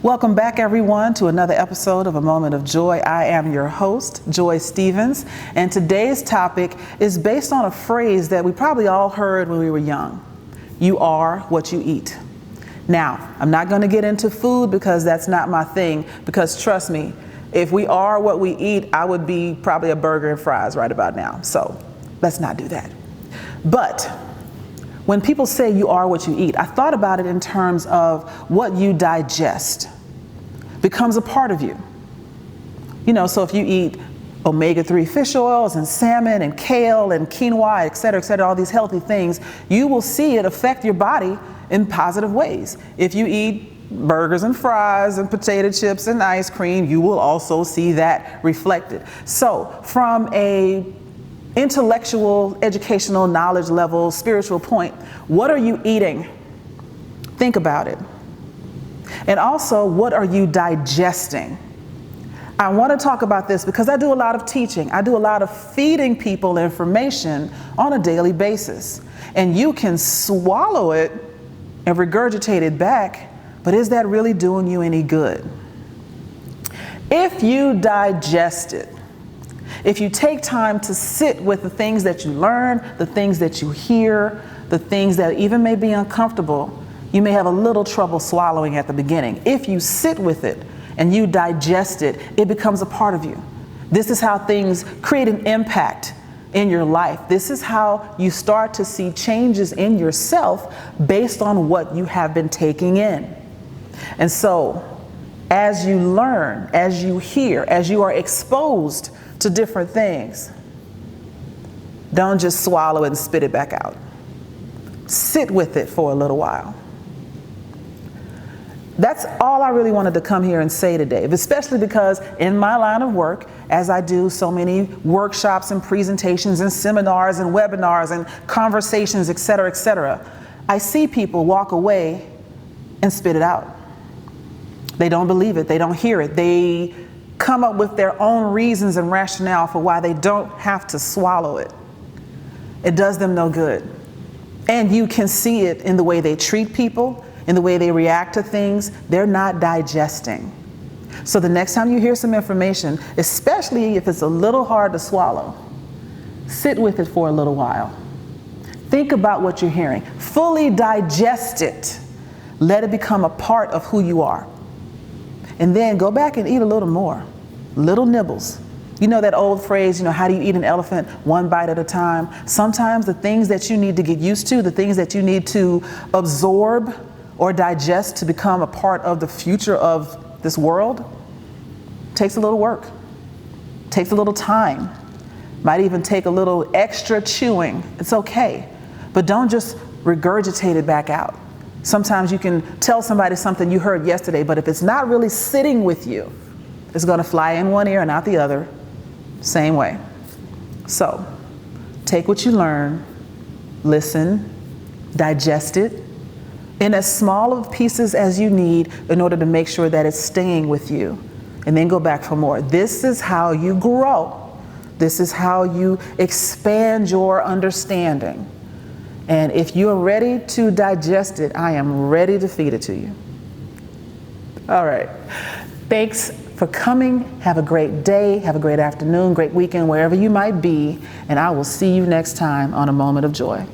Welcome back, everyone, to another episode of A Moment of Joy. I am your host, Joy Stevens, and today's topic is based on a phrase that we probably all heard when we were young. You are what you eat. Now, I'm not going to get into food because that's not my thing, because trust me, if we are what we eat, I would be probably a burger and fries right about now. So let's not do that. But when people say you are what you eat, I thought about it in terms of what you digest becomes a part of you. You know, so if you eat omega-3 fish oils and salmon and kale and quinoa, et cetera, all these healthy things, you will see it affect your body in positive ways. If you eat burgers and fries and potato chips and ice cream, you will also see that reflected. So from a intellectual, educational, knowledge level, spiritual point, what are you eating? Think about it. And also, what are you digesting? I want to talk about this because I do a lot of teaching. I do a lot of feeding people information on a daily basis. And you can swallow it and regurgitate it back, but is that really doing you any good? If you digest it, if you take time to sit with the things that you learn, the things that you hear, the things that even may be uncomfortable, you may have a little trouble swallowing at the beginning. If you sit with it and you digest it, it becomes a part of you. This is how things create an impact in your life. This is how you start to see changes in yourself based on what you have been taking in. And so, as you learn, as you hear, as you are exposed to different things, don't just swallow it and spit it back out. Sit with it for a little while. That's all I really wanted to come here and say today, especially because in my line of work, as I do so many workshops and presentations and seminars and webinars and conversations, et cetera, I see people walk away and spit it out. They don't believe it. They don't hear it. They come up with their own reasons and rationale for why they don't have to swallow it. It does them no good. And you can see it in the way they treat people, in the way they react to things. They're not digesting. So the next time you hear some information, especially if it's a little hard to swallow, sit with it for a little while. Think about what you're hearing. Fully digest it. Let it become a part of who you are. And then go back and eat a little more. Little nibbles. You know that old phrase, how do you eat an elephant? One bite at a time. Sometimes the things that you need to get used to, the things that you need to absorb or digest to become a part of the future of this world, takes a little work, takes a little time, might even take a little extra chewing. It's okay, but don't just regurgitate it back out. Sometimes you can tell somebody something you heard yesterday, but if it's not really sitting with you, it's going to fly in one ear and out the other, same way. So take what you learn, listen, digest it in as small of pieces as you need in order to make sure that it's staying with you, and then go back for more. This is how you grow. This is how you expand your understanding. And if you're ready to digest it, I am ready to feed it to you. All right. Thanks for coming. Have a great day. Have a great afternoon, great weekend, wherever you might be. And I will see you next time on A Moment of Joy.